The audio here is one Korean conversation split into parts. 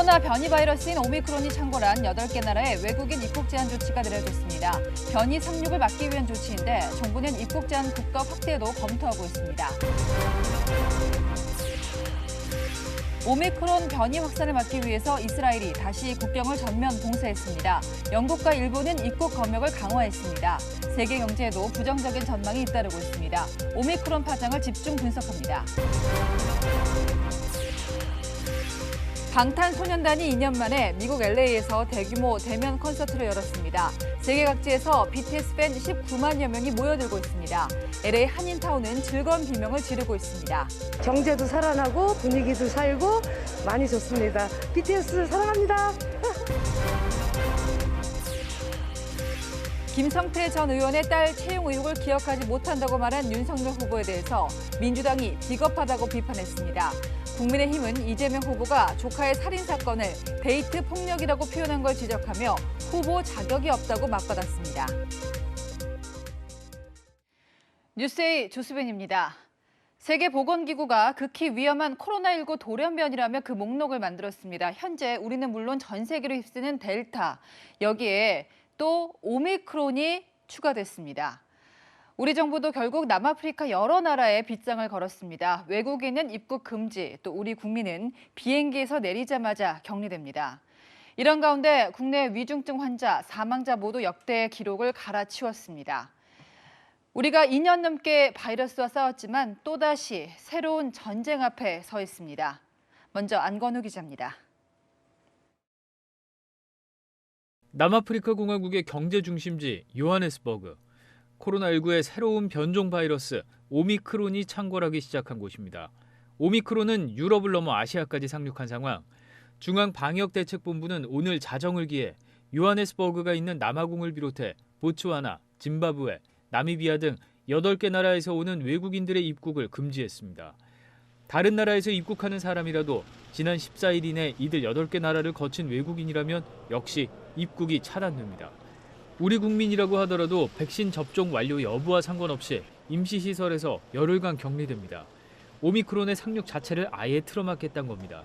코로나 변이 바이러스인 오미크론이 창궐한 8개 나라의 외국인 입국 제한 조치가 내려졌습니다. 변이 상륙을 막기 위한 조치인데 정부는 입국 제한 국가 확대도 검토하고 있습니다. 오미크론 변이 확산을 막기 위해서 이스라엘이 다시 국경을 전면 봉쇄했습니다. 영국과 일본은 입국 검역을 강화했습니다. 세계 경제에도 부정적인 전망이 잇따르고 있습니다. 오미크론 파장을 집중 분석합니다. 방탄소년단이 2년 만에 미국 LA에서 대규모 대면 콘서트를 열었습니다. 세계 각지에서 BTS 팬 19만여 명이 모여들고 있습니다. LA 한인타운은 즐거운 비명을 지르고 있습니다. 경제도 살아나고 분위기도 살고 많이 좋습니다. BTS 사랑합니다. 김성태 전 의원의 딸 채용 의혹을 기억하지 못한다고 말한 윤석열 후보에 대해서 민주당이 비겁하다고 비판했습니다. 국민의힘은 이재명 후보가 조카의 살인 사건을 데이트 폭력이라고 표현한 걸 지적하며 후보 자격이 없다고 맞받았습니다. 뉴스에이 조수빈입니다. 세계보건기구가 극히 위험한 코로나19 돌연변이라며 그 목록을 만들었습니다. 현재 우리는 물론 전 세계로 휩쓰는 델타, 여기에 또 오미크론이 추가됐습니다. 우리 정부도 결국 남아프리카 여러 나라에 빗장을 걸었습니다. 외국인은 입국 금지, 또 우리 국민은 비행기에서 내리자마자 격리됩니다. 이런 가운데 국내 위중증 환자, 사망자 모두 역대 기록을 갈아치웠습니다. 우리가 2년 넘게 바이러스와 싸웠지만 또다시 새로운 전쟁 앞에 서 있습니다. 먼저 안건우 기자입니다. 남아프리카 공화국의 경제 중심지 요하네스버그. 코로나19의 새로운 변종 바이러스 오미크론이 창궐하기 시작한 곳입니다. 오미크론은 유럽을 넘어 아시아까지 상륙한 상황. 중앙방역대책본부는 오늘 자정을 기해 요하네스버그가 있는 남아공을 비롯해 보츠와나, 짐바브웨, 나미비아 등 8개 나라에서 오는 외국인들의 입국을 금지했습니다. 다른 나라에서 입국하는 사람이라도 지난 14일 이내 이들 8개 나라를 거친 외국인이라면 역시 입국이 차단됩니다. 우리 국민이라고 하더라도 백신 접종 완료 여부와 상관없이 임시시설에서 열흘간 격리됩니다. 오미크론의 상륙 자체를 아예 틀어막겠다는 겁니다.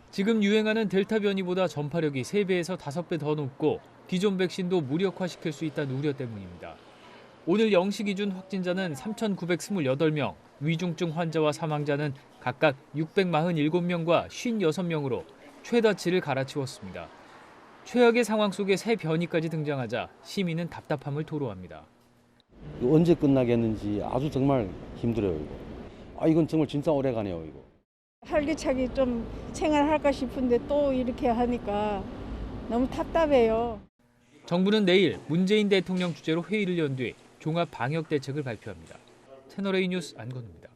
지금 유행하는 델타 변이보다 전파력이 3배에서 5배 더 높고 기존 백신도 무력화시킬 수 있다는 우려 때문입니다. 오늘 0시 기준 확진자는 3,928명, 위중증 환자와 사망자는 각각 647명과 56명으로 최다치를 갈아치웠습니다. 최악의 상황 속에 새 변이까지 등장하자 시민은 답답함을 토로합니다. 언제 끝나겠는지 아주 정말 힘들어요. 이건 정말 진짜 오래가네요. 이거. 활기차게 좀 생활할까 싶은데 또 이렇게 하니까 너무 답답해요. 정부는 내일 문재인 대통령 주재로 회의를 연 뒤 종합 방역 대책을 발표합니다. 채널A 뉴스 안건우입니다.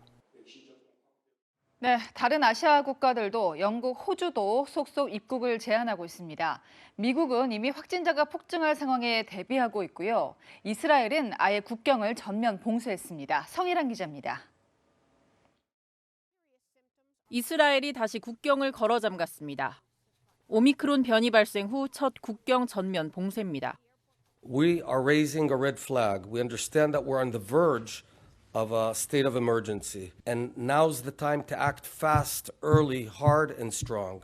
네, 다른 아시아 국가들도 영국, 호주도 속속 입국을 제한하고 있습니다. 미국은 이미 확진자가 폭증할 상황에 대비하고 있고요. 이스라엘은 아예 국경을 전면 봉쇄했습니다. 성일환 기자입니다. 이스라엘이 다시 국경을 걸어 잠갔습니다. 오미크론 변이 발생 후 첫 국경 전면 봉쇄입니다. We are raising a red flag. We understand that we're on the verge of a state of emergency. And now's the time to act fast, early, hard and strong.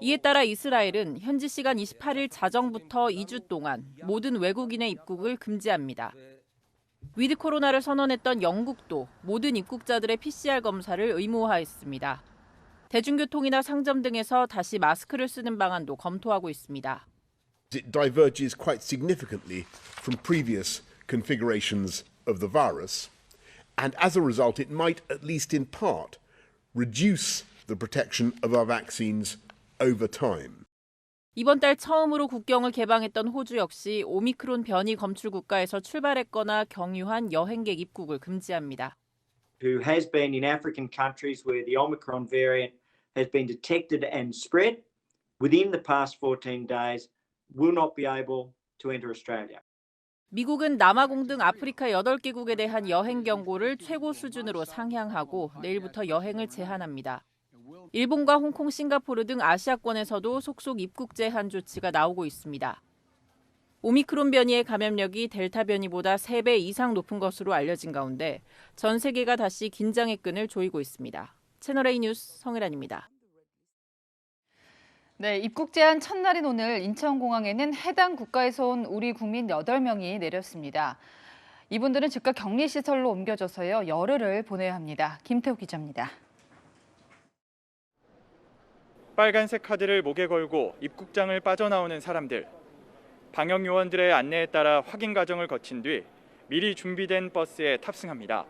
이에 따라 이스라엘은 현지 시간 28일 자정부터 2주 동안 모든 외국인의 입국을 금지합니다. 위드 코로나를 선언했던 영국도 모든 입국자들의 PCR 검사를 의무화했습니다. 대중교통이나 상점 등에서 다시 마스크를 쓰는 방안도 검토하고 있습니다. It diverges quite significantly from previous configurations of the virus, and as a result, it might, at least in part, reduce the protection of our vaccines over time. 이번 달 처음으로 국경을 개방했던 호주 역시 오미크론 변이 검출 국가에서 출발했거나 경유한 여행객 입국을 금지합니다. Who has been in African countries where the Omicron variant has been detected and spread within the past 14 days will not be able to enter Australia. 미국은 남아공 등 아프리카 8개국에 대한 여행 경고를 최고 수준으로 상향하고 내일부터 여행을 제한합니다. 일본과 홍콩, 싱가포르 등 아시아권에서도 속속 입국 제한 조치가 나오고 있습니다. 오미크론 변이의 감염력이 델타 변이보다 3배 이상 높은 것으로 알려진 가운데 전 세계가 다시 긴장의 끈을 조이고 있습니다. 채널A 뉴스 성일환입니다. 네, 입국 제한 첫날인 오늘 인천공항에는 해당 국가에서 온 우리 국민 8명이 내렸습니다. 이분들은 즉각 격리시설로 옮겨져서요, 열흘을 보내야 합니다. 김태욱 기자입니다. 빨간색 카드를 목에 걸고 입국장을 빠져나오는 사람들. 방역 요원들의 안내에 따라 확인 과정을 거친 뒤 미리 준비된 버스에 탑승합니다.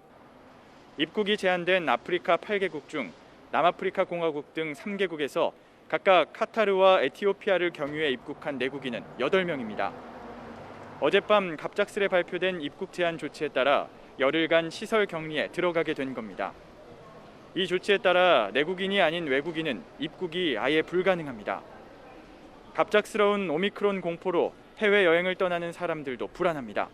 입국이 제한된 아프리카 8개국 중 남아프리카 공화국 등 3개국에서 각각 카타르와 에티오피아를 경유해 입국한 내국인은 8명입니다. 어젯밤 갑작스레 발표된 입국 제한 조치에 따라 열흘간 시설 격리에 들어가게 된 겁니다. 이 조치에 따라 내국인이 아닌 외국인은 입국이 아예 불가능합니다. 갑작스러운 오미크론 공포로 해외여행을 떠나는 사람들도 불안합니다.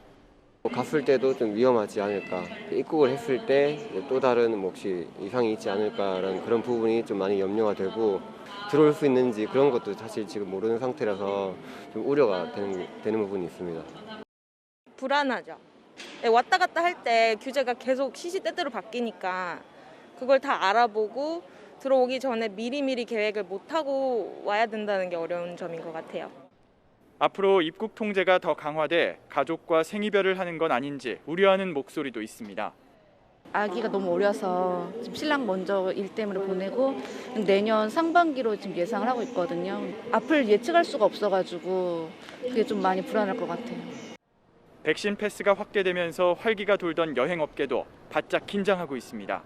갔을 때도 좀 위험하지 않을까. 입국을 했을 때 또 다른 혹시 이상이 있지 않을까라는 그런 부분이 좀 많이 염려가 되고 들어올 수 있는지 그런 것도 사실 지금 모르는 상태라서 좀 우려가 되는 부분이 있습니다. 불안하죠. 왔다 갔다 할 때 규제가 계속 시시때때로 바뀌니까 그걸 다 알아보고 들어오기 전에 미리미리 계획을 못하고 와야 된다는 게 어려운 점인 것 같아요. 앞으로 입국 통제가 더 강화돼 가족과 생이별을 하는 건 아닌지 우려하는 목소리도 있습니다. 아기가 너무 어려서 지금 신랑 먼저 일 때문에 보내고 내년 상반기로 지금 예상을 하고 있거든요. 앞을 예측할 수가 없어가지고 그게 좀 많이 불안할 것 같아요. 백신 패스가 확대되면서 활기가 돌던 여행업계도 바짝 긴장하고 있습니다.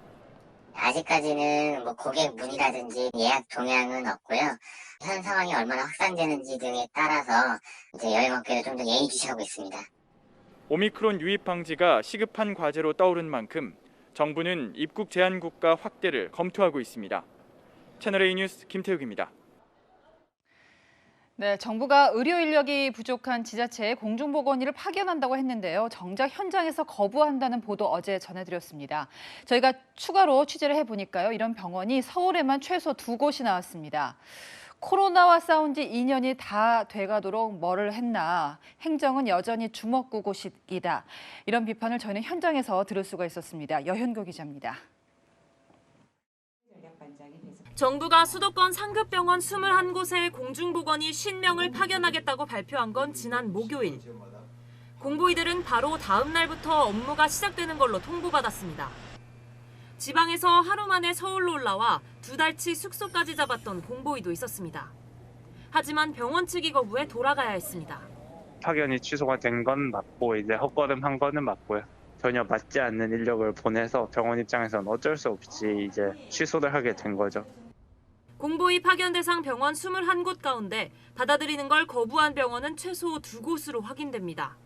아직까지는 고객 문의라든지 예약 동향은 없고요. 현 상황이 얼마나 확산되는지 등에 따라서 이제 여행업계도 좀 더 예의주시하고 있습니다. 오미크론 유입 방지가 시급한 과제로 떠오른 만큼 정부는 입국 제한 국가 확대를 검토하고 있습니다. 채널A 뉴스 김태욱입니다. 네, 정부가 의료 인력이 부족한 지자체에 공중보건의를 파견한다고 했는데요. 정작 현장에서 거부한다는 보도 어제 전해드렸습니다. 저희가 추가로 취재를 해보니까요. 이런 병원이 서울에만 최소 2곳이 나왔습니다. 코로나와 싸운 지 2년이 다 돼가도록 뭐를 했나. 행정은 여전히 주먹구구식이다. 이런 비판을 저희는 현장에서 들을 수가 있었습니다. 여현교 기자입니다. 정부가 수도권 상급병원 21곳에 공중보건의 50명을 파견하겠다고 발표한 건 지난 목요일. 공보의들은 바로 다음 날부터 업무가 시작되는 걸로 통보받았습니다. 지방에서 하루 만에 서울로 올라와 2달치 숙소까지 잡았던 공보의도 있었습니다. 하지만 병원 측이 거부해 돌아가야 했습니다. 파견이 취소가 된 건 맞고 이제 헛걸음한 거는 맞고요. 전혀 맞지 않는 인력을 보내서 병원 입장에서는 어쩔 수 없이 이제 취소를 하게 된 거죠. 공보의 파견 대상 병원 21곳 가운데 받아들이는 걸 거부한 병원은 최소 2곳으로 확인됩니다.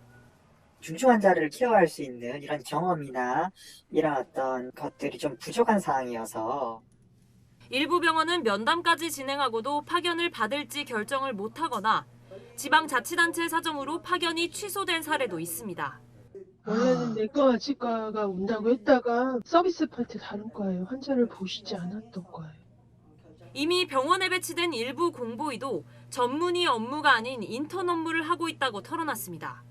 중증 환자를 케어할 수 있는 이런 경험이나 이런 어떤 것들이 좀 부족한 상황이어서 일부 병원은 면담까지 진행하고도 파견을 받을지 결정을 못하거나 지방자치단체 사정으로 파견이 취소된 사례도 있습니다. 원래는 내과, 치과가 온다고 했다가 서비스 파트 다른 과예요. 환자를 보시지 않았던 거예요. 이미 병원에 배치된 일부 공보의도 전문의 업무가 아닌 인턴 업무를 하고 있다고 털어놨습니다.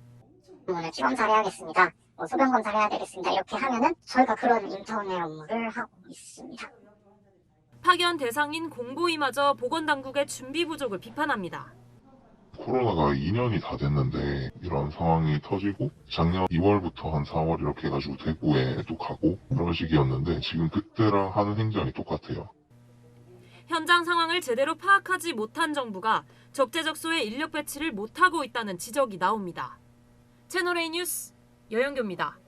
오늘 피검사를 해야겠습니다. 소변 검사를 해야 되겠습니다. 이렇게 하면은 저희가 그런 인턴의 업무를 하고 있습니다. 파견 대상인 공보의마저 보건당국의 준비 부족을 비판합니다. 코로나가 2년이 다 됐는데 이런 상황이 터지고 작년 2월부터 한 4월 이렇게 해가지고 대구에도 가고 그런 식이었는데 지금 그때랑 하는 행정이 똑같아요. 현장 상황을 제대로 파악하지 못한 정부가 적재적소에 인력 배치를 못하고 있다는 지적이 나옵니다. 채널A 뉴스 여영교입니다.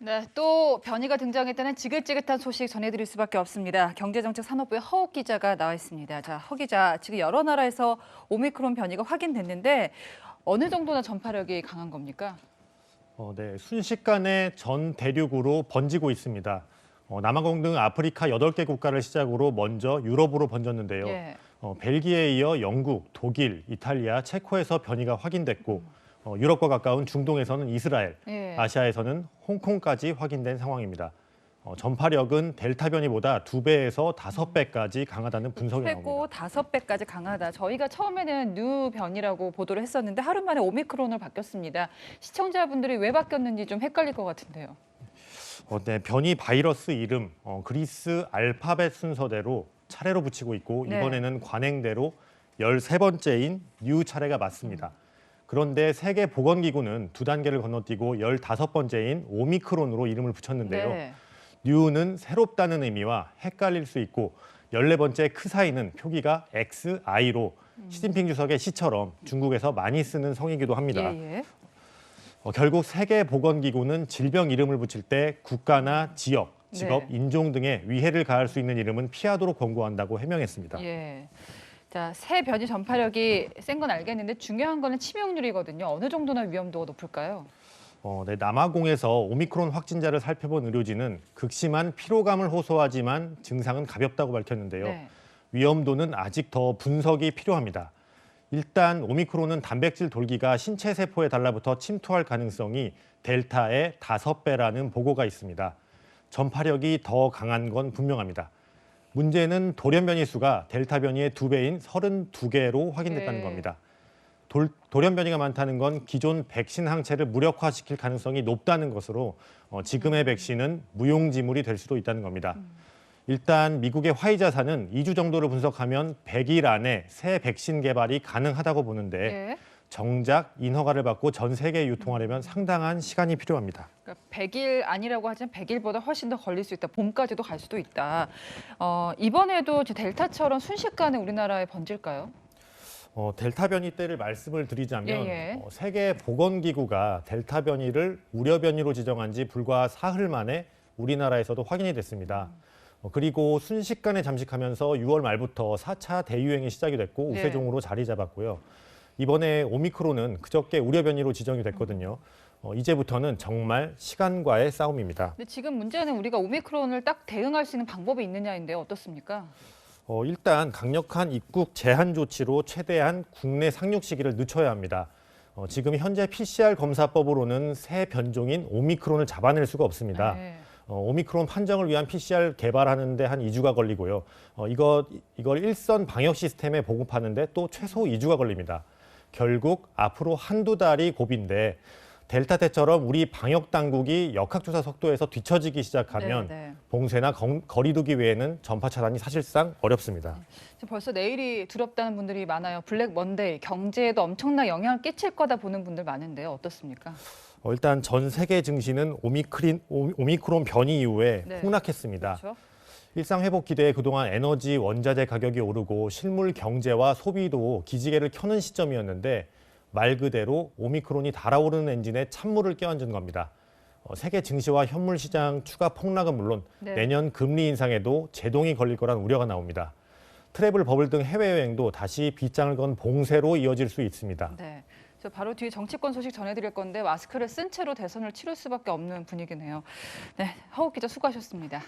네, 또 변이가 등장했다는 지긋지긋한 소식 전해드릴 수밖에 없습니다. 경제정책산업부의 허욱 기자가 나와 있습니다. 자, 허 기자, 지금 여러 나라에서 오미크론 변이가 확인됐는데 어느 정도나 전파력이 강한 겁니까? 네, 순식간에 전 대륙으로 번지고 있습니다. 남아공 등 아프리카 8개 국가를 시작으로 먼저 유럽으로 번졌는데요. 예. 벨기에에 이어 영국, 독일, 이탈리아, 체코에서 변이가 확인됐고 유럽과 가까운 중동에서는 이스라엘, 예. 아시아에서는 홍콩까지 확인된 상황입니다. 전파력은 델타 변이보다 2배에서 5배까지 강하다는 분석이 나옵니다. 최고 5배까지 강하다. 저희가 처음에는 뉴 변이라고 보도를 했었는데 하루 만에 오미크론으로 바뀌었습니다. 시청자분들이 왜 바뀌었는지 좀 헷갈릴 것 같은데요. 네, 변이 바이러스 이름 그리스 알파벳 순서대로 차례로 붙이고 있고 네. 이번에는 관행대로 13번째인 뉴 차례가 맞습니다. 그런데 세계보건기구는 두 단계를 건너뛰고 15번째인 오미크론으로 이름을 붙였는데요. 네. 뉴는 새롭다는 의미와 헷갈릴 수 있고 14번째 크사이는 표기가 XI로 시진핑 주석의 시처럼 중국에서 많이 쓰는 성이기도 합니다. 예. 결국 세계보건기구는 질병 이름을 붙일 때 국가나 지역, 직업, 네. 인종 등의 위해를 가할 수 있는 이름은 피하도록 권고한다고 해명했습니다. 예. 자, 새 변이 전파력이 센 건 알겠는데 중요한 거는 치명률이거든요. 어느 정도나 위험도가 높을까요? 네, 남아공에서 오미크론 확진자를 살펴본 의료진은 극심한 피로감을 호소하지만 증상은 가볍다고 밝혔는데요. 네. 위험도는 아직 더 분석이 필요합니다. 일단 오미크론은 단백질 돌기가 신체 세포에 달라붙어 침투할 가능성이 델타의 5배라는 보고가 있습니다. 전파력이 더 강한 건 분명합니다. 문제는 돌연 변이 수가 델타 변이의 2배인 32개로 확인됐다는 네. 겁니다. 돌연 변이가 많다는 건 기존 백신 항체를 무력화시킬 가능성이 높다는 것으로 지금의 백신은 무용지물이 될 수도 있다는 겁니다. 일단 미국의 화이자사는 2주 정도를 분석하면 100일 안에 새 백신 개발이 가능하다고 보는데 예. 정작 인허가를 받고 전 세계에 유통하려면 상당한 시간이 필요합니다. 그러니까 100일 아니라고 하지만 100일보다 훨씬 더 걸릴 수 있다. 봄까지도 갈 수도 있다. 이번에도 델타처럼 순식간에 우리나라에 번질까요? 델타 변이 때를 말씀을 드리자면 예. 세계보건기구가 델타 변이를 우려 변이로 지정한 지 불과 사흘 만에 우리나라에서도 확인이 됐습니다. 그리고 순식간에 잠식하면서 6월 말부터 4차 대유행이 시작이 됐고 네. 우세종으로 자리 잡았고요. 이번에 오미크론은 그저께 우려 변이로 지정이 됐거든요. 이제부터는 정말 시간과의 싸움입니다. 근데 지금 문제는 우리가 오미크론을 딱 대응할 수 있는 방법이 있느냐인데요. 어떻습니까? 일단 강력한 입국 제한 조치로 최대한 국내 상륙 시기를 늦춰야 합니다. 지금 현재 PCR 검사법으로는 새 변종인 오미크론을 잡아낼 수가 없습니다. 네. 오미크론 판정을 위한 PCR 개발하는데 한 2주가 걸리고요. 이걸 일선 방역 시스템에 보급하는데 또 최소 2주가 걸립니다. 결국 앞으로 한두 달이 고비인데 델타 때처럼 우리 방역 당국이 역학조사 속도에서 뒤처지기 시작하면 봉쇄나 거리두기 외에는 전파 차단이 사실상 어렵습니다. 벌써 내일이 두렵다는 분들이 많아요. 블랙 먼데이, 경제에도 엄청난 영향을 끼칠 거다 보는 분들 많은데요. 어떻습니까? 일단 전 세계 증시는 오미크론 변이 이후에 폭락했습니다. 그렇죠. 일상 회복 기대에 그동안 에너지, 원자재 가격이 오르고 실물 경제와 소비도 기지개를 켜는 시점이었는데 말 그대로 오미크론이 달아오르는 엔진에 찬물을 끼얹은 겁니다. 세계 증시와 현물 시장 추가 폭락은 물론 내년 금리 인상에도 제동이 걸릴 거란 우려가 나옵니다. 트래블 버블 등 해외여행도 다시 빗장을 건 봉쇄로 이어질 수 있습니다. 네. 바로 뒤에 정치권 소식 전해드릴 건데 마스크를 쓴 채로 대선을 치를 수밖에 없는 분위기네요. 네, 허욱 기자 수고하셨습니다.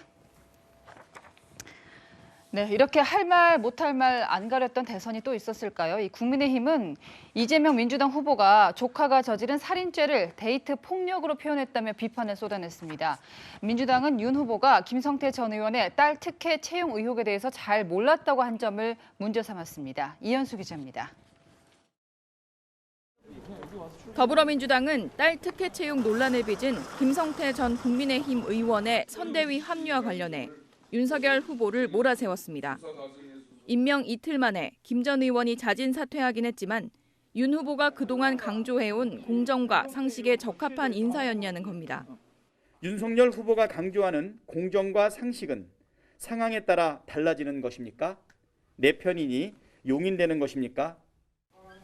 네, 이렇게 할 말 못할 말 안 가렸던 대선이 또 있었을까요? 이 국민의힘은 이재명 민주당 후보가 조카가 저지른 살인죄를 데이트 폭력으로 표현했다며 비판을 쏟아냈습니다. 민주당은 윤 후보가 김성태 전 의원의 딸 특혜 채용 의혹에 대해서 잘 몰랐다고 한 점을 문제 삼았습니다. 이현수 기자입니다. 더불어민주당은 딸 특혜 채용 논란을 빚은 김성태 전 국민의힘 의원의 선대위 합류와 관련해 윤석열 후보를 몰아세웠습니다. 임명 이틀 만에 김 전 의원이 자진 사퇴하긴 했지만 윤 후보가 그동안 강조해온 공정과 상식에 적합한 인사였냐는 겁니다. 윤석열 후보가 강조하는 공정과 상식은 상황에 따라 달라지는 것입니까? 내 편이니 용인되는 것입니까?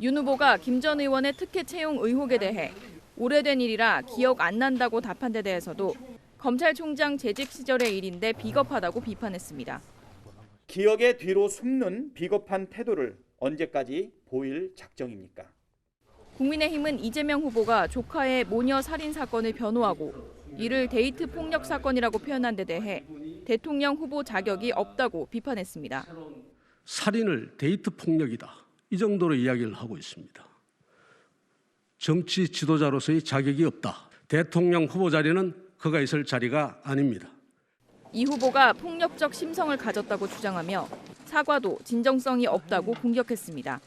윤 후보가 김 전 의원의 특혜 채용 의혹에 대해 오래된 일이라 기억 안 난다고 답한 데 대해서도 검찰총장 재직 시절의 일인데 비겁하다고 비판했습니다. 기억의 뒤로 숨는 비겁한 태도를 언제까지 보일 작정입니까? 국민의힘은 이재명 후보가 조카의 모녀 살인 사건을 변호하고 이를 데이트 폭력 사건이라고 표현한 데 대해 대통령 후보 자격이 없다고 비판했습니다. 살인을 데이트 폭력이다. 이 정도로 이야기를 하고 있습니다. 정치 지도자로서의 자격이 없다. 대통령 후보 자리는 그가 있을 자리가 아닙니다. 이 후보가 폭력적 심성을 가졌다고 주장하며 사과도 진정성이 없다고 공격했습니다.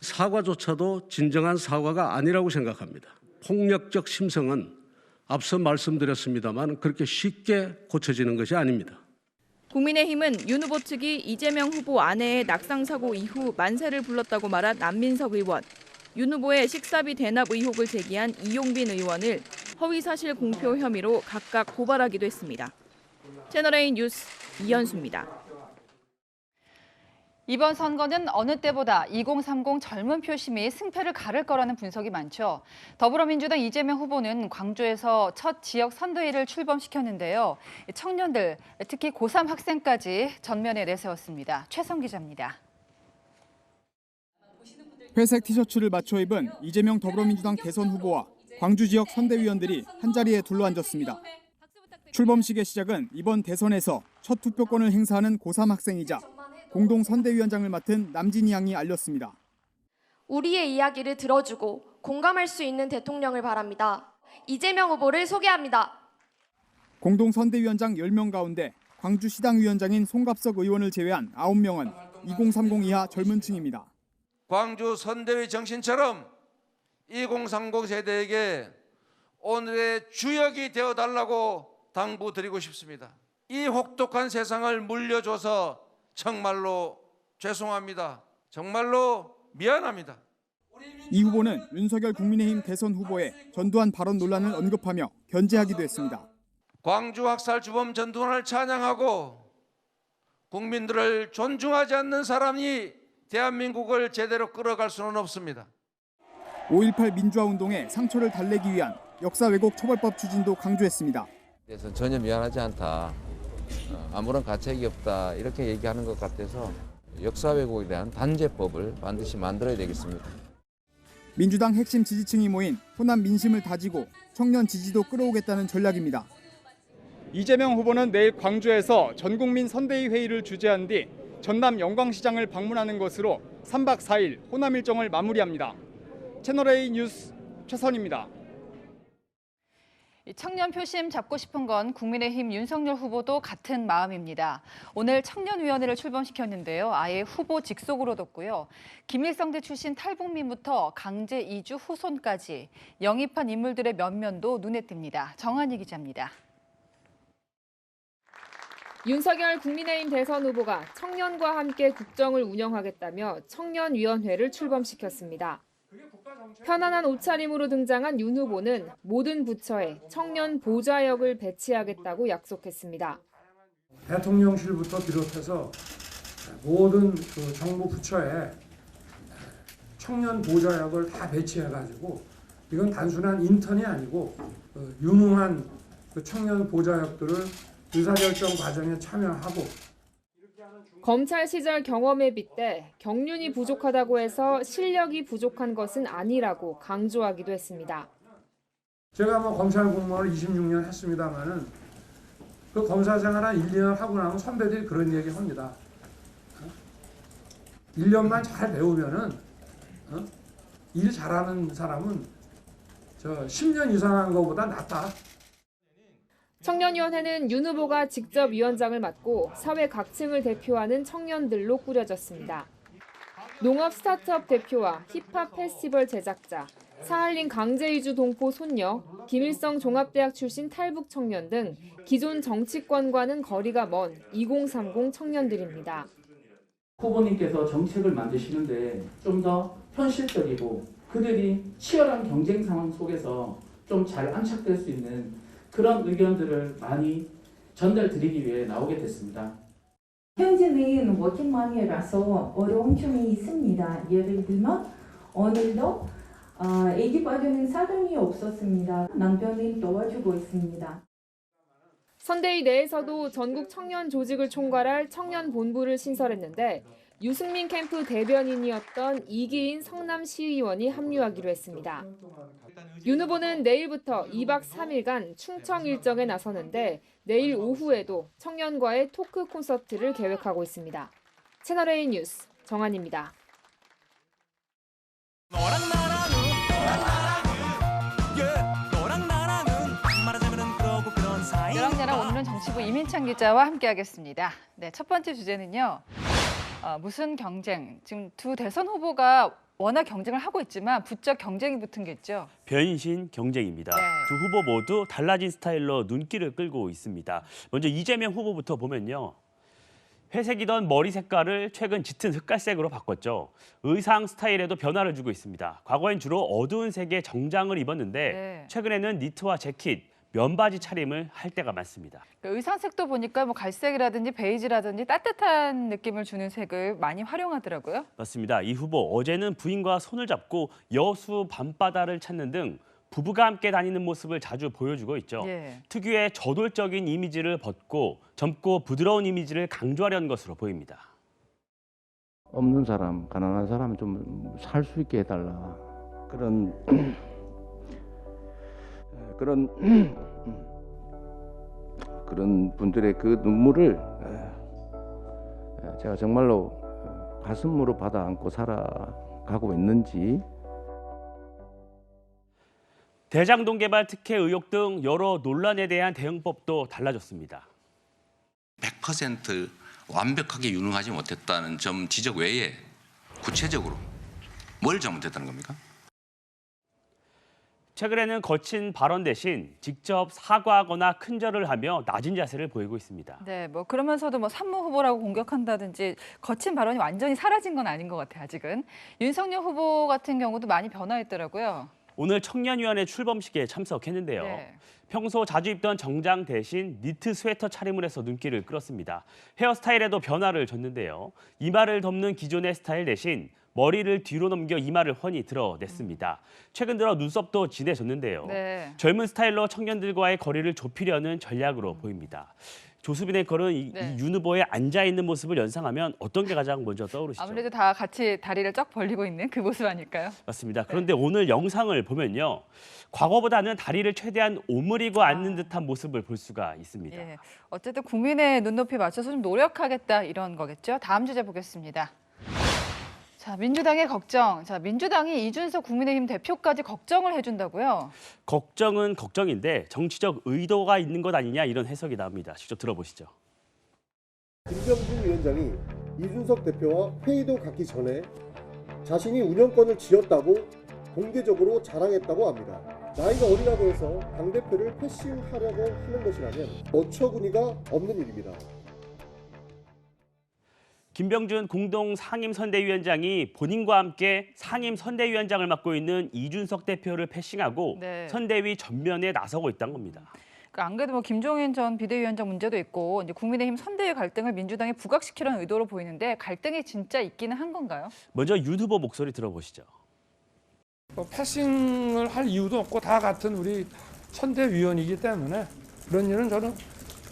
사과조차도 진정한 사과가 아니라고 생각합니다. 폭력적 심성은 앞서 말씀드렸습니다만 그렇게 쉽게 고쳐지는 것이 아닙니다. 국민의힘은 윤 후보 측이 이재명 후보 아내의 낙상 사고 이후 만세를 불렀다고 말한 안민석 의원, 윤 후보의 식사비 대납 의혹을 제기한 이용빈 의원을 허위사실 공표 혐의로 각각 고발하기도 했습니다. 채널A 뉴스 이현수입니다. 이번 선거는 어느 때보다 2030 젊은 표심이 승패를 가를 거라는 분석이 많죠. 더불어민주당 이재명 후보는 광주에서 첫 지역 선대위를 출범시켰는데요. 청년들, 특히 고3 학생까지 전면에 내세웠습니다. 최성 기자입니다. 회색 티셔츠를 맞춰 입은 이재명 더불어민주당 대선 후보와 광주 지역 선대위원들이 한자리에 둘러앉았습니다. 출범식의 시작은 이번 대선에서 첫 투표권을 행사하는 고3 학생이자 공동 선대위원장을 맡은 남진희 양이 알렸습니다. 우리의 이야기를 들어주고 공감할 수 있는 대통령을 바랍니다. 이재명 후보를 소개합니다. 공동 선대위원장 10명 가운데 광주 시당위원장인 송갑석 의원을 제외한 9명은 2030 이하 젊은 층입니다. 광주 선대위 정신처럼 2030 세대에게 오늘의 주역이 되어달라고 당부드리고 싶습니다. 이 혹독한 세상을 물려줘서 정말로 죄송합니다. 정말로 미안합니다. 이 후보는 윤석열 국민의힘 대선 후보의 전두환 발언 논란을 언급하며 견제하기도 했습니다. 광주 학살 주범 전두환을 찬양하고 국민들을 존중하지 않는 사람이 대한민국을 제대로 끌어갈 수는 없습니다. 5.18 민주화운동에 상처를 달래기 위한 역사 왜곡 처벌법 추진도 강조했습니다. 그래서 전혀 미안하지 않다. 아무런 가책이 없다. 이렇게 얘기하는 것 같아서 역사 왜곡에 대한 단죄법을 반드시 만들어야 되겠습니다. 민주당 핵심 지지층이 모인 호남 민심을 다지고 청년 지지도 끌어오겠다는 전략입니다. 이재명 후보는 내일 광주에서 전국민 선대위 회의를 주재한 뒤 전남 영광시장을 방문하는 것으로 3박 4일 호남 일정을 마무리합니다. 채널A 뉴스 최선입니다. 청년 표심 잡고 싶은 건 국민의힘 윤석열 후보도 같은 마음입니다. 오늘 청년위원회를 출범시켰는데요. 아예 후보 직속으로 뒀고요. 김일성대 출신 탈북민부터 강제 이주 후손까지 영입한 인물들의 면면도 눈에 띕니다. 정한희 기자입니다. 윤석열 국민의힘 대선 후보가 청년과 함께 국정을 운영하겠다며 청년위원회를 출범시켰습니다. 편안한 옷차림으로 등장한 윤 후보는 모든 부처에 청년 보좌역을 배치하겠다고 약속했습니다. 대통령실부터 비롯해서 모든 그 정부 부처에 청년 보좌역을 다 배치해가지고 이건 단순한 인턴이 아니고 유능한 그 청년 보좌역들을 의사결정 과정에 참여하고 검찰 시절 경험에 빗대 경륜이 부족하다고 해서 실력이 부족한 것은 아니라고 강조하기도 했습니다. 제가 뭐 검찰 공무원을 26년 했습니다만은 그 검사 생활 한 1, 2년 하고 나면 선배들이 그런 얘기 합니다. 1년만 잘 배우면은 일 잘하는 사람은 10년 이상 한 것보다 낫다. 청년위원회는 윤 후보가 직접 위원장을 맡고 사회 각층을 대표하는 청년들로 꾸려졌습니다. 농업 스타트업 대표와 힙합 페스티벌 제작자, 사할린 강제이주 동포 손녀, 김일성 종합대학 출신 탈북 청년 등 기존 정치권과는 거리가 먼 2030 청년들입니다. 후보님께서 정책을 만드시는데 좀 더 현실적이고 그들이 치열한 경쟁 상황 속에서 좀 잘 안착될 수 있는 그런 의견들을 많이 전달드리기 위해 나오게 됐습니다. 현재는 워킹맘이라서 어려운 점이 있습니다. 예를 들면 오늘도 아기 빠지는 사람이 없었습니다. 남편이 도와주고 있습니다. 선대위 내에서도 전국 청년 조직을 총괄할 청년 본부를 신설했는데 유승민 캠프 대변인이었던 이기인 성남시의원이 합류하기로 했습니다. 윤 후보는 내일부터 2박 3일간 충청 일정에 나서는데 내일 오후에도 청년과의 토크 콘서트를 계획하고 있습니다. 채널A 뉴스 정한입니다. 너랑 오늘은 정치부 이민찬 기자와 함께하겠습니다. 네, 첫 번째 주제는요. 무슨 경쟁? 지금 두 대선 후보가 워낙 경쟁을 하고 있지만 부쩍 경쟁이 붙은 게 있죠. 변신 경쟁입니다. 네. 두 후보 모두 달라진 스타일로 눈길을 끌고 있습니다. 먼저 이재명 후보부터 보면요. 회색이던 머리 색깔을 최근 짙은 흑갈색으로 바꿨죠. 의상 스타일에도 변화를 주고 있습니다. 과거엔 주로 어두운 색의 정장을 입었는데 최근에는 니트와 재킷, 면바지 차림을 할 때가 많습니다. 의상색도 보니까 뭐 갈색이라든지 베이지라든지 따뜻한 느낌을 주는 색을 많이 활용하더라고요. 맞습니다. 이 후보 어제는 부인과 손을 잡고 여수 밤바다를 찾는 등 부부가 함께 다니는 모습을 자주 보여주고 있죠. 특유의 저돌적인 이미지를 벗고 젊고 부드러운 이미지를 강조하려는 것으로 보입니다. 없는 사람, 가난한 사람 좀 살 수 있게 해달라. 그런 분들의 그 눈물을 제가 정말로 가슴으로 받아 안고 살아가고 있는지. 대장동 개발 특혜 의혹 등 여러 논란에 대한 대응법도 달라졌습니다. 100% 완벽하게 유능하지 못했다는 점 지적 외에 구체적으로 뭘 잘못했다는 겁니까? 최근에는 거친 발언 대신 직접 사과하거나 큰절을 하며 낮은 자세를 보이고 있습니다. 네, 뭐 그러면서도 뭐 산모 후보라고 공격한다든지 거친 발언이 완전히 사라진 건 아닌 것 같아요, 아직은. 윤석열 후보 같은 경우도 많이 변화했더라고요. 오늘 청년위원회 출범식에 참석했는데요. 평소 자주 입던 정장 대신 니트 스웨터 차림을 해서 눈길을 끌었습니다. 헤어스타일에도 변화를 줬는데요. 이마를 덮는 기존의 스타일 대신 머리를 뒤로 넘겨 이마를 훤히 드러냈습니다. 최근 들어 눈썹도 진해졌는데요. 젊은 스타일로 청년들과의 거리를 좁히려는 전략으로 보입니다. 조수빈의 걸은 이 윤 후보의 앉아있는 모습을 연상하면 어떤 게 가장 먼저 떠오르시죠? 아무래도 다 같이 다리를 쫙 벌리고 있는 그 모습 아닐까요? 맞습니다. 그런데 오늘 영상을 보면요. 과거보다는 다리를 최대한 오므리고 앉는 듯한 모습을 볼 수가 있습니다. 어쨌든 국민의 눈높이 맞춰서 좀 노력하겠다 이런 거겠죠? 다음 주제 보겠습니다. 자, 민주당의 걱정. 자, 민주당이 이준석 국민의힘 대표까지 걱정을 해준다고요? 걱정은 걱정인데 정치적 의도가 있는 것 아니냐 이런 해석이 나옵니다. 직접 들어보시죠. 김병준 위원장이 이준석 대표와 회의도 갖기 전에 자신이 운영권을 쥐었다고 공개적으로 자랑했다고 합니다. 나이가 어리다고 해서 당대표를 패싱하려고 하는 것이라면 어처구니가 없는 일입니다. 김병준 공동 상임선대위원장이 본인과 함께 상임선대위원장을 맡고 있는 이준석 대표를 패싱하고 선대위 전면에 나서고 있다는 겁니다. 안 그래도 뭐 김종인 전 비대위원장 문제도 있고 이제 국민의힘 선대위 갈등을 민주당에 부각시키려는 의도로 보이는데 갈등이 진짜 있기는 한 건가요? 먼저 윤 후보 목소리 들어보시죠. 패싱을 할 이유도 없고 다 같은 우리 선대위원이기 때문에 그런 일은 저는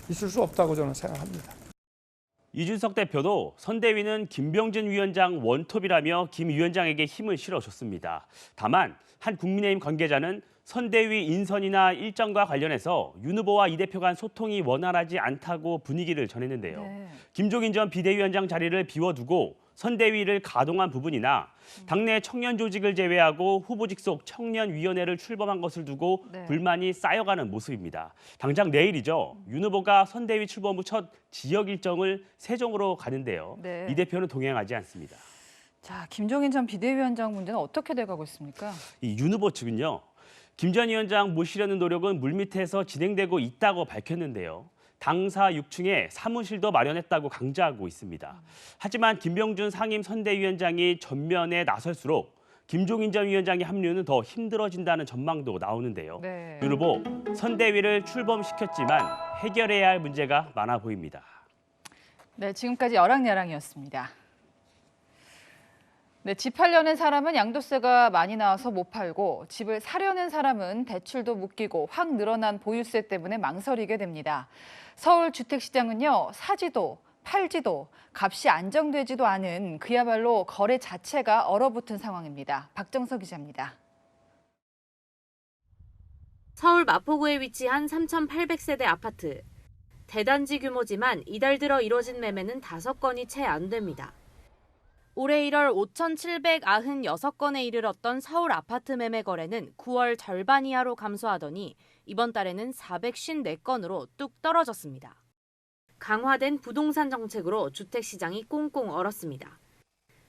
있을 수 없다고 저는 생각합니다. 이준석 대표도 선대위는 김병준 위원장 원톱이라며 김 위원장에게 힘을 실어줬습니다. 다만 한 국민의힘 관계자는 선대위 인선이나 일정과 관련해서 윤 후보와 이 대표 간 소통이 원활하지 않다고 분위기를 전했는데요. 김종인 전 비대위원장 자리를 비워두고 선대위를 가동한 부분이나 당내 청년 조직을 제외하고 후보직 속 청년위원회를 출범한 것을 두고 불만이 쌓여가는 모습입니다. 당장 내일이죠. 윤 후보가 선대위 출범 후 첫 지역 일정을 세종으로 가는데요. 이 대표는 동행하지 않습니다. 자, 김종인 전 비대위원장 문제는 어떻게 돼가고 있습니까? 이 윤 후보 측은요. 김 전 위원장 모시려는 노력은 물밑에서 진행되고 있다고 밝혔는데요. 당사 6층에 사무실도 마련했다고 강조하고 있습니다. 하지만 김병준 상임선대위원장이 전면에 나설수록 김종인 전 위원장의 합류는 더 힘들어진다는 전망도 나오는데요. 윤 후보 선대위를 출범시켰지만 해결해야 할 문제가 많아 보입니다. 네, 지금까지 여랑야랑이었습니다. 네, 집 하려는 사람은 양도세가 많이 나와서 못 팔고 집을 사려는 사람은 대출도 못 끼고 확 늘어난 보유세 때문에 망설이게 됩니다. 서울 주택시장은요, 사지도 팔지도 값이 안정되지도 않은 그야말로 거래 자체가 얼어붙은 상황입니다. 박정석 기자입니다. 서울 마포구에 위치한 3,800세대 아파트. 대단지 규모지만 이달 들어 이뤄진 매매는 5건이 채 안 됩니다. 올해 1월 5,796건에 이르렀던 서울 아파트 매매 거래는 9월 절반 이하로 감소하더니 이번 달에는 454건으로 뚝 떨어졌습니다. 강화된 부동산 정책으로 주택시장이 꽁꽁 얼었습니다.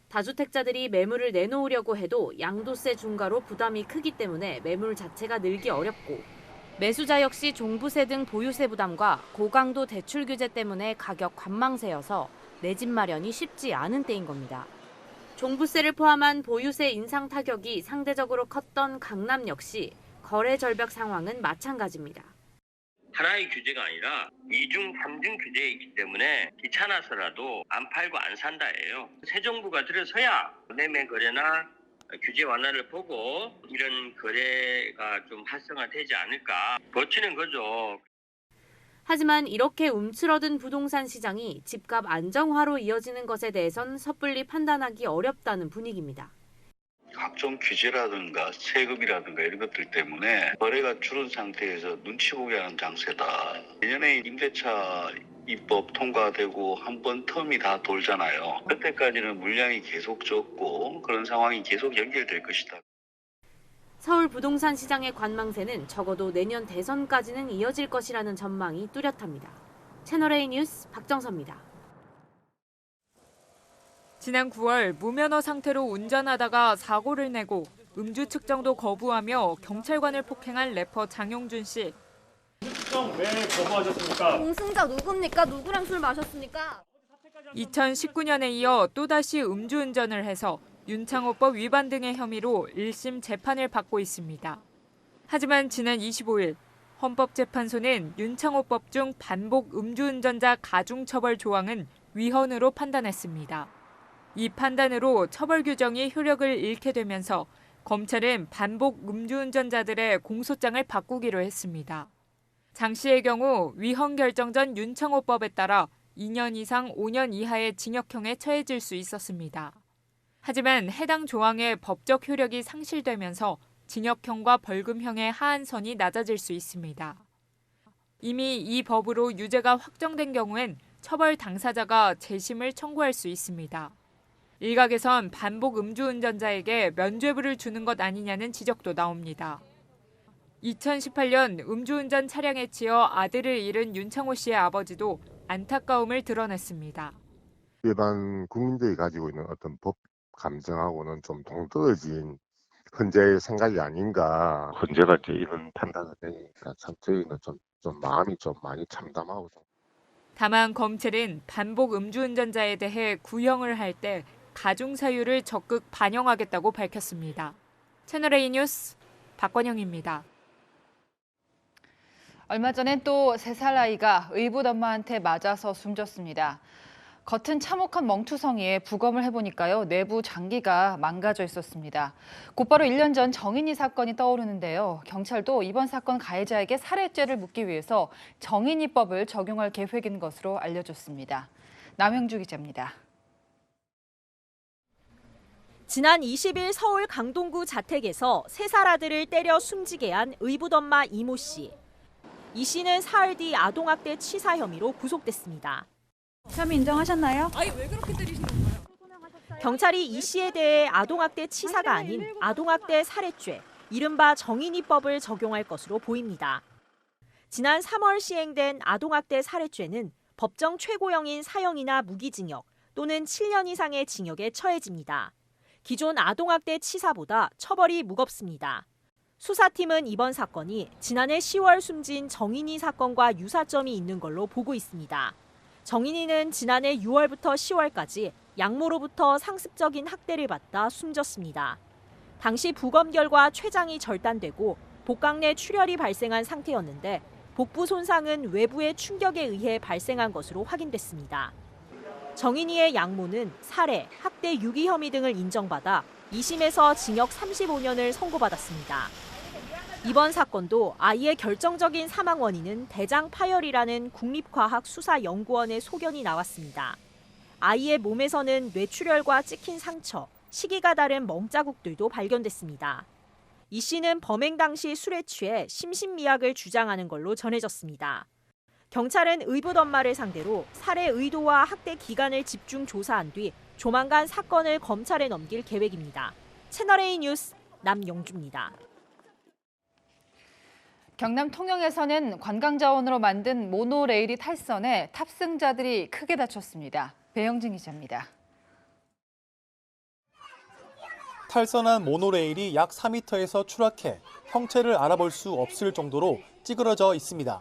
다주택자들이 매물을 내놓으려고 해도 양도세 중과로 부담이 크기 때문에 매물 자체가 늘기 어렵고 매수자 역시 종부세 등 보유세 부담과 고강도 대출 규제 때문에 가격 관망세여서 내 집 마련이 쉽지 않은 때인 겁니다. 종부세를 포함한 보유세 인상 타격이 상대적으로 컸던 강남 역시 거래 절벽 상황은 마찬가지입니다. 하나의 규제가 아니라 2중, 3중 규제이기 때문에 귀찮아서라도 안 팔고 안 산다예요. 새 정부가 들어서야 매매 거래나 규제 완화를 보고 이런 거래가 좀 활성화되지 않을까 버티는 거죠. 하지만 이렇게 움츠러든 부동산 시장이 집값 안정화로 이어지는 것에 대해선 섣불리 판단하기 어렵다는 분위기입니다. 각종 규제라든가 세금이라든가 이런 것들 때문에 거래가 줄은 상태에서 눈치 보게 하는 장세다. 내년에 임대차 입법 통과되고 한 번 텀이 다 돌잖아요. 그때까지는 물량이 계속 적고 그런 상황이 계속 연결될 것이다. 서울 부동산 시장의 관망세는 적어도 내년 대선까지는 이어질 것이라는 전망이 뚜렷합니다. 채널A 뉴스 박정서입니다. 지난 9월 무면허 상태로 운전하다가 사고를 내고 음주 측정도 거부하며 경찰관을 폭행한 래퍼 장용준 씨. 측정 왜 거부하셨습니까? 공승자 누굽니까? 누구랑 술 마셨습니까? 2019년에 이어 또다시 음주운전을 해서 윤창호법 위반 등의 혐의로 1심 재판을 받고 있습니다. 하지만 지난 25일 헌법재판소는 윤창호법 중 반복 음주운전자 가중처벌 조항은 위헌으로 판단했습니다. 이 판단으로 처벌 규정이 효력을 잃게 되면서 검찰은 반복 음주운전자들의 공소장을 바꾸기로 했습니다. 장 씨의 경우 위헌 결정 전 윤창호법에 따라 2년 이상 5년 이하의 징역형에 처해질 수 있었습니다. 하지만 해당 조항의 법적 효력이 상실되면서 징역형과 벌금형의 하한선이 낮아질 수 있습니다. 이미 이 법으로 유죄가 확정된 경우엔 처벌 당사자가 재심을 청구할 수 있습니다. 일각에선 반복 음주운전자에게 면죄부를 주는 것 아니냐는 지적도 나옵니다. 2018년 음주운전 차량에 치여 아들을 잃은 윤창호 씨의 아버지도 안타까움을 드러냈습니다. 일반 국민들이 가지고 있는 어떤 법 감정하고는 좀 동떨어진 헌재의 생각이 아닌가. 헌재가 이제 이런 판단을 내니까 참 저희는 좀 마음이 좀 많이 참담하고. 다만 검찰은 반복 음주운전자에 대해 구형을 할 때 가중 사유를 적극 반영하겠다고 밝혔습니다. 채널A 뉴스 박권영입니다. 얼마 전엔 또 3살 아이가 의붓 엄마한테 맞아서 숨졌습니다. 겉은 참혹한 멍투성이에 부검을 해보니까요, 내부 장기가 망가져 있었습니다. 곧바로 1년 전 정인이 사건이 떠오르는데요. 경찰도 이번 사건 가해자에게 살해죄를 묻기 위해서 정인이법을 적용할 계획인 것으로 알려졌습니다. 남영주 기자입니다. 지난 20일 서울 강동구 자택에서 3살 아들을 때려 숨지게 한 의붓 엄마 이모 씨. 이 씨는 사흘 뒤 아동학대 치사 혐의로 구속됐습니다. 혐의 인정하셨나요? 아니 왜 그렇게 때리시는 거예요? 경찰이 이 씨에 대해 아동학대 치사가 아닌 아동학대 살해죄, 이른바 정인이법을 적용할 것으로 보입니다. 지난 3월 시행된 아동학대 살해죄는 법정 최고형인 사형이나 무기징역 또는 7년 이상의 징역에 처해집니다. 기존 아동학대 치사보다 처벌이 무겁습니다. 수사팀은 이번 사건이 지난해 10월 숨진 정인이 사건과 유사점이 있는 걸로 보고 있습니다. 정인이는 지난해 6월부터 10월까지 양모로부터 상습적인 학대를 받다 숨졌습니다. 당시 부검 결과 췌장이 절단되고 복강 내 출혈이 발생한 상태였는데 복부 손상은 외부의 충격에 의해 발생한 것으로 확인됐습니다. 정인이의 양모는 살해, 학대 유기 혐의 등을 인정받아 2심에서 징역 35년을 선고받았습니다. 이번 사건도 아이의 결정적인 사망 원인은 대장 파열이라는 국립과학수사연구원의 소견이 나왔습니다. 아이의 몸에서는 뇌출혈과 찍힌 상처, 시기가 다른 멍자국들도 발견됐습니다. 이 씨는 범행 당시 술에 취해 심신미약을 주장하는 걸로 전해졌습니다. 경찰은 의붓 엄마를 상대로 살해 의도와 학대 기간을 집중 조사한 뒤 조만간 사건을 검찰에 넘길 계획입니다. 채널A 뉴스 남영주입니다. 경남 통영에서는 관광자원으로 만든 모노레일이 탈선해 탑승자들이 크게 다쳤습니다. 배영진 기자입니다. 탈선한 모노레일이 약 4m에서 추락해 형체를 알아볼 수 없을 정도로 찌그러져 있습니다.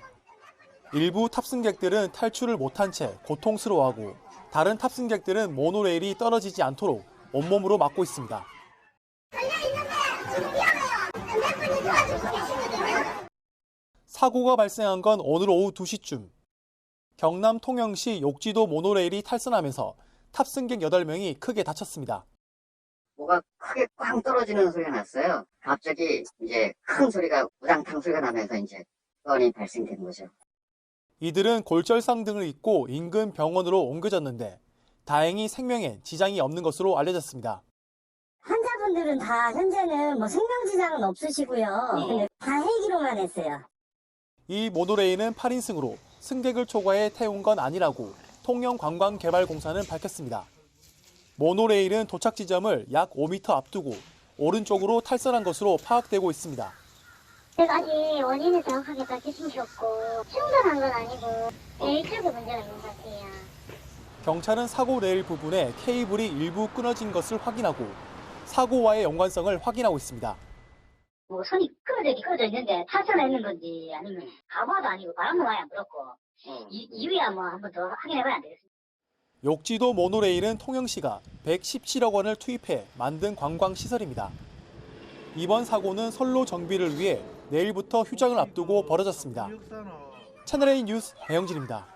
일부 탑승객들은 탈출을 못한 채 고통스러워하고 다른 탑승객들은 모노레일이 떨어지지 않도록 온몸으로 막고 있습니다. 사고가 발생한 건 오늘 오후 2시쯤. 경남 통영시 욕지도 모노레일이 탈선하면서 탑승객 8명이 크게 다쳤습니다. 뭐가 크게 꽝 떨어지는 소리가 났어요. 갑자기 이제 큰 소리가 우당탕 소리가 나면서 이제 건이 발생된 거죠. 이들은 골절상 등을 입고 인근 병원으로 옮겨졌는데 다행히 생명에 지장이 없는 것으로 알려졌습니다. 환자분들은 다 현재는 뭐 생명지장은 없으시고요. 근데 다 헬기로만 했어요. 이 모노레일은 8인승으로 승객을 초과해 태운 건 아니라고 통영관광개발공사는 밝혔습니다. 모노레일은 도착 지점을 약 5m 앞두고 오른쪽으로 탈선한 것으로 파악되고 있습니다. 아직 원인을 정확하게 밝히신 게 없고 충돌한 건 아니고 레일 쪽에 문제가 있는 것 같아요. 경찰은 사고 레일 부분에 케이블이 일부 끊어진 것을 확인하고 사고와의 연관성을 확인하고 있습니다. 뭐 선이 끊어져 있는데 탈선했는 건지 아니면 가마도 아니고 바람도 많이 안 불었고 이유야 뭐 한번 더 확인해봐야 안 되겠습니다. 욕지도 모노레일은 통영시가 117억 원을 투입해 만든 관광시설입니다. 이번 사고는 선로 정비를 위해 내일부터 휴장을 앞두고 벌어졌습니다. 채널A 뉴스 배영진입니다.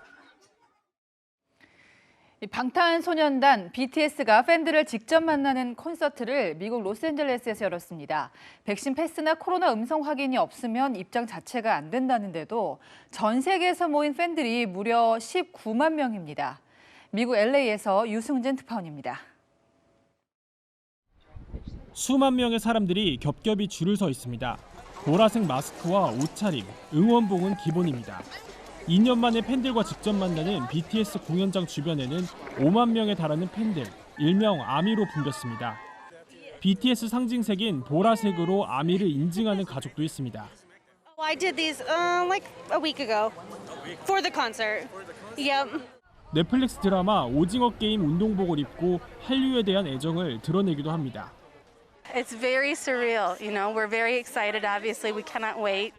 방탄소년단 BTS가 팬들을 직접 만나는 콘서트를 미국 로스앤젤레스에서 열었습니다. 백신 패스나 코로나 음성 확인이 없으면 입장 자체가 안 된다는데도 전 세계에서 모인 팬들이 무려 19만 명입니다. 미국 LA에서 유승진 특파원입니다. 수만 명의 사람들이 겹겹이 줄을 서 있습니다. 보라색 마스크와 옷차림, 응원봉은 기본입니다. 2년 만에 팬들과 직접 만나는 BTS 공연장 주변에는 5만 명에 달하는 팬들, 일명 아미로 붐볐습니다. BTS 상징색인 보라색으로 아미를 인증하는 가족도 있습니다. I did these like a week ago for the concert. Yep. 넷플릭스 드라마 오징어 게임 운동복을 입고 한류에 대한 애정을 드러내기도 합니다. It's very surreal, you know. We're very excited. Obviously, we cannot wait.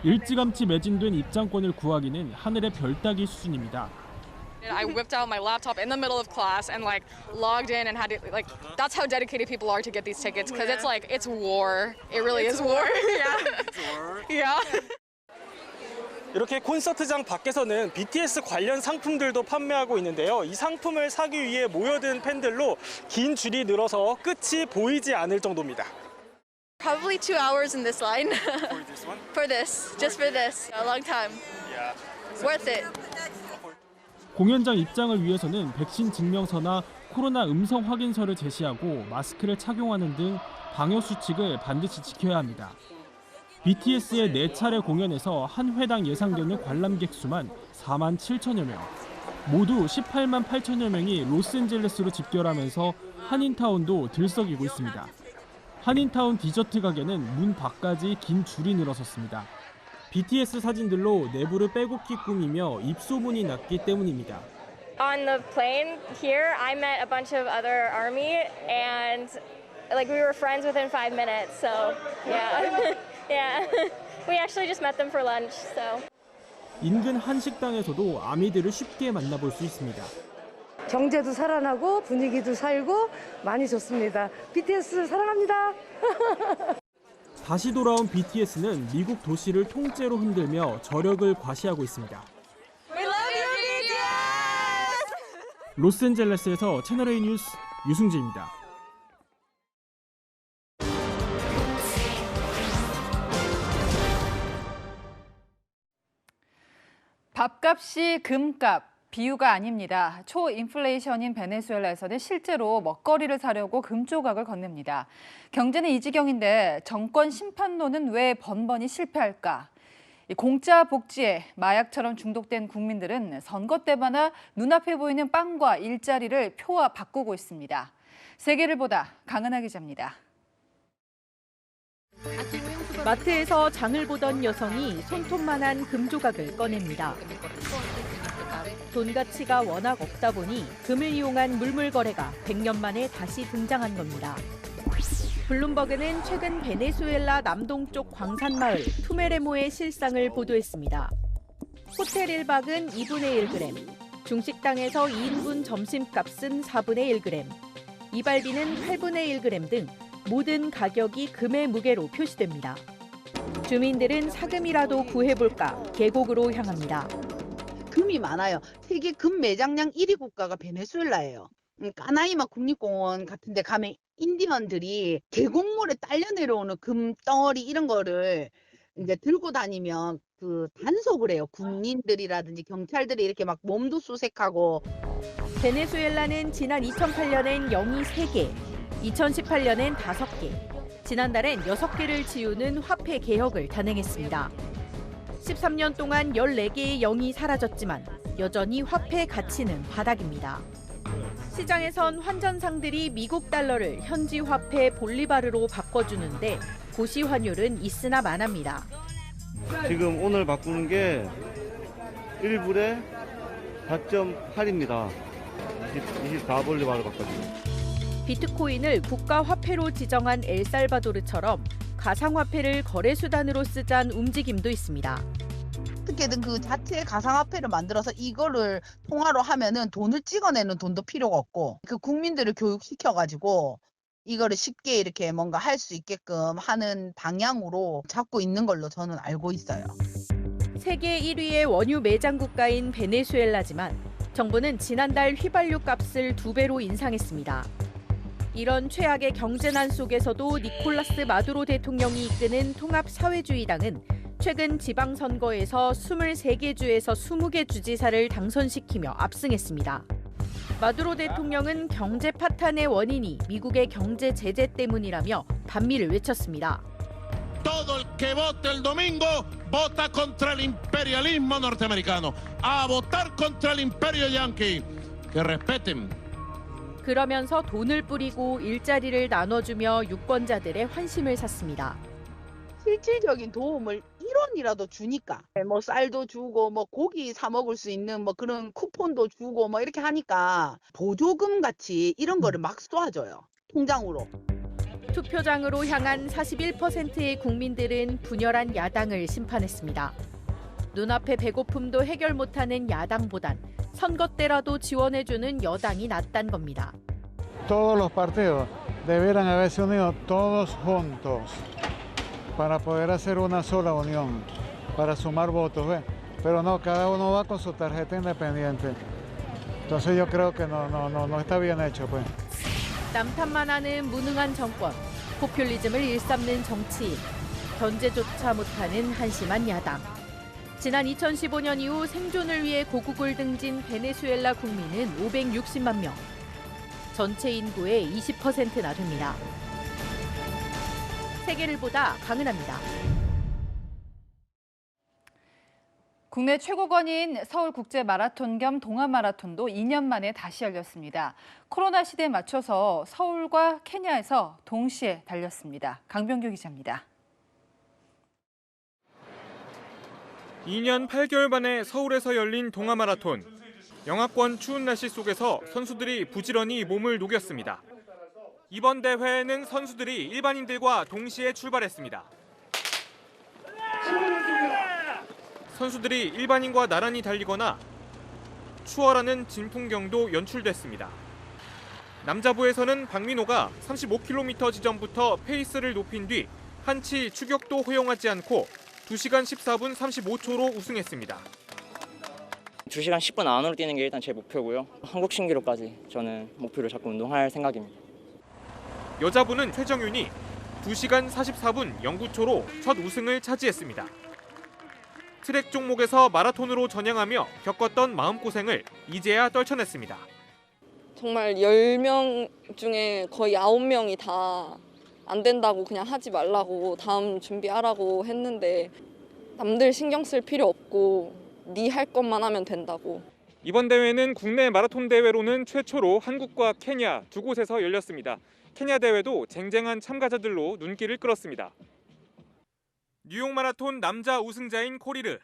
일찌감치 매진된 입장권을 구하기는 하늘의 별 따기 수준입니다. I whipped out my laptop in the middle of class and like logged in and had to like that's how dedicated people are to get these tickets because it's like it's war. It really is war. Yeah. Yeah. 이렇게 콘서트장 밖에서는 BTS 관련 상품들도 판매하고 있는데요. 이 상품을 사기 위해 모여든 팬들로 긴 줄이 늘어서 끝이 보이지 않을 정도입니다. Probably 2 hours in this line. For this one? For this, just for this. A long time. Yeah. Worth it. 공연장 입장을 위해서는 백신 증명서나 코로나 음성 확인서를 제시하고 마스크를 착용하는 등 방역 수칙을 반드시 지켜야 합니다. BTS의 4차례 공연에서 한 회당 예상되는 관람객 수만 4만 7천여 명. 모두 18만 8천여 명이 로스앤젤레스로 집결하면서 한인타운도 들썩이고 있습니다. 한인타운 디저트 가게는 문 밖까지 긴 줄이 늘어섰습니다. BTS 사진들로 내부를 빼곡히 꾸미며 입소문이 났기 때문입니다. On the plane here, I met a bunch of other army and like we were friends within 5 minutes. So, yeah. Yeah. We actually just met them for lunch. So. 인근 한 식당에서도 아미들을 쉽게 만나볼 수 있습니다. 경제도 살아나고 분위기도 살고 많이 좋습니다. BTS 사랑합니다. 다시 돌아온 BTS는 미국 도시를 통째로 흔들며 저력을 과시하고 있습니다. We love you, BTS! 로스앤젤레스에서 채널A 뉴스 유승재입니다. 밥값이 금값. 비유가 아닙니다. 초인플레이션인 베네수엘라에서는 실제로 먹거리를 사려고 금 조각을 건넵니다. 경제는 이 지경인데 정권 심판론은 왜 번번이 실패할까? 공짜 복지에 마약처럼 중독된 국민들은 선거 때마다 눈앞에 보이는 빵과 일자리를 표와 바꾸고 있습니다. 세계를 보다 강은하 기자입니다. 마트에서 장을 보던 여성이 손톱만한 금 조각을 꺼냅니다. 돈 가치가 워낙 없다 보니 금을 이용한 물물 거래가 100년 만에 다시 등장한 겁니다. 블룸버그는 최근 베네수엘라 남동쪽 광산마을 투메레모의 실상을 보도했습니다. 호텔 1박은 2분의 1g, 중식당에서 2인분 점심값은 4분의 1g, 이발비는 8분의 1g 등 모든 가격이 금의 무게로 표시됩니다. 주민들은 사금이라도 구해볼까 계곡으로 향합니다. 금이 많아요. 세계 금 매장량 1위 국가가 베네수엘라예요. 까나이마 국립공원 같은 데 가면 인디언들이 계곡물에 딸려 내려오는 금 덩어리 이런 거를 이제 들고 다니면 그 단속을 해요. 군인들이라든지 경찰들이 이렇게 막 몸도 수색하고. 베네수엘라는 지난 2008년엔 영이 3개, 2018년엔 5개, 지난달엔 6개를 치우는 화폐 개혁을 단행했습니다. 13년 동안 14개의 영이 사라졌지만 여전히 화폐 가치는 바닥입니다. 시장에선 환전상들이 미국 달러를 현지 화폐 볼리바르로 바꿔주는데 고시 환율은 있으나 마나입니다. 지금 오늘 바꾸는 게 1불에 4.8입니다. 24볼리바르 바꿨어요. 비트코인을 국가 화폐로 지정한 엘살바도르처럼 가상화폐를 거래 수단으로 쓰자는 움직임도 있습니다. 어떻게든 그 자체 가상화폐를 만들어서 이거를 통화로 하면은 돈을 찍어내는 돈도 필요가 없고 그 국민들을 교육시켜가지고 이거를 쉽게 이렇게 뭔가 할 수 있게끔 하는 방향으로 잡고 있는 걸로 저는 알고 있어요. 세계 1위의 원유 매장 국가인 베네수엘라지만 정부는 지난달 휘발유 값을 2배로 인상했습니다. 이런 최악의 경제난 속에서도 니콜라스 마두로 대통령이 이끄는 통합사회주의당은 최근 지방선거에서 23개 주에서 20개 주지사를 당선시키며 압승했습니다. 마두로 대통령은 경제 파탄의 원인이 미국의 경제 제재 때문이라며 반미를 외쳤습니다. Todo el que vote el domingo vota contra el imperialismo norteamericano. A votar contra el imperio yankee. Que respeten. 그러면서 돈을 뿌리고 일자리를 나눠주며 유권자들의 환심을 샀습니다. 실질적인 도움을 1원이라도 주니까 뭐 쌀도 주고 뭐 고기 사 먹을 수 있는 뭐 그런 쿠폰도 주고 뭐 이렇게 하니까 보조금 같이 이런 거를 막 쏘아줘요. 통장으로. 투표장으로 향한 41%의 국민들은 분열한 야당을 심판했습니다. 눈앞의 배고픔도 해결 못하는 야당보단 선거 때라도 지원해주는 여당이 낫단 겁니다. Todos los partidos debieran haberse unido todos juntos para poder hacer una sola unión, para sumar votos, ¿ves? Pero no, cada uno va con su tarjeta independiente. Entonces yo creo que no está bien hecho, pues. 남탓만 하는 무능한 정권, 포퓰리즘을 일삼는 정치인, 견제조차 못하는 한심한 야당. 지난 2015년 이후 생존을 위해 고국을 등진 베네수엘라 국민은 560만 명. 전체 인구의 20%나 됩니다. 세계를 보다 강은하입니다. 국내 최고권인 서울국제마라톤 겸 동아마라톤도 2년 만에 다시 열렸습니다. 코로나 시대에 맞춰서 서울과 케냐에서 동시에 달렸습니다. 강병규 기자입니다. 2년 8개월 만에 서울에서 열린 동아마라톤. 영하권 추운 날씨 속에서 선수들이 부지런히 몸을 녹였습니다. 이번 대회에는 선수들이 일반인들과 동시에 출발했습니다. 선수들이 일반인과 나란히 달리거나 추월하는 진풍경도 연출됐습니다. 남자부에서는 박민호가 35km 지점부터 페이스를 높인 뒤 한치 추격도 허용하지 않고 2시간 14분 35초로 우승했습니다. 2시간 10분 안으로 뛰는 게 일단 제 목표고요. 한국 신기록까지 저는 목표를 잡고 운동할 생각입니다. 여자부는 최정윤이 2시간 44분 09초로 첫 우승을 차지했습니다. 트랙 종목에서 마라톤으로 전향하며 겪었던 마음고생을 이제야 떨쳐냈습니다. 정말 10명 중에 거의 9명이 다 안 된다고 그냥 하지 말라고 다음 준비하라고 했는데 남들 신경 쓸 필요 없고 네 할 것만 하면 된다고. 이번 대회는 국내 마라톤 대회로는 최초로 한국과 케냐 두 곳에서 열렸습니다. 케냐 대회도 쟁쟁한 참가자들로 눈길을 끌었습니다. 뉴욕 마라톤 남자 우승자인 코리르,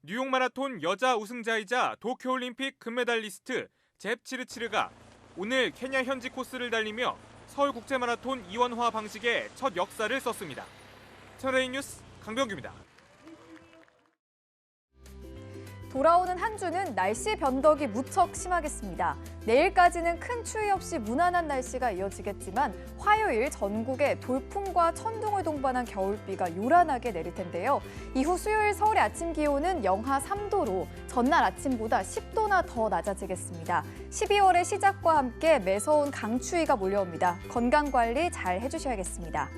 뉴욕 마라톤 여자 우승자이자 도쿄올림픽 금메달리스트 잽 치르치르가 오늘 케냐 현지 코스를 달리며 서울국제마라톤 이원화 방식의 첫 역사를 썼습니다. 채널A 뉴스 강병규입니다. 돌아오는 한 주는 날씨 변덕이 무척 심하겠습니다. 내일까지는 큰 추위 없이 무난한 날씨가 이어지겠지만 화요일 전국에 돌풍과 천둥을 동반한 겨울비가 요란하게 내릴 텐데요. 이후 수요일 서울의 아침 기온은 영하 3도로 전날 아침보다 10도나 더 낮아지겠습니다. 12월의 시작과 함께 매서운 강추위가 몰려옵니다. 건강관리 잘 해주셔야겠습니다.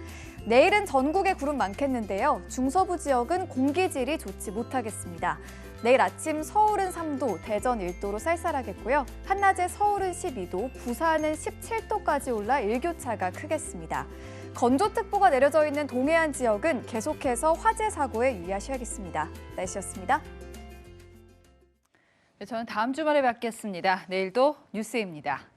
내일은 전국에 구름 많겠는데요. 중서부 지역은 공기질이 좋지 못하겠습니다. 내일 아침 서울은 3도, 대전 1도로 쌀쌀하겠고요. 한낮에 서울은 12도, 부산은 17도까지 올라 일교차가 크겠습니다. 건조특보가 내려져 있는 동해안 지역은 계속해서 화재 사고에 유의하셔야겠습니다. 날씨였습니다. 저는 다음 주말에 뵙겠습니다. 내일도 뉴스입니다.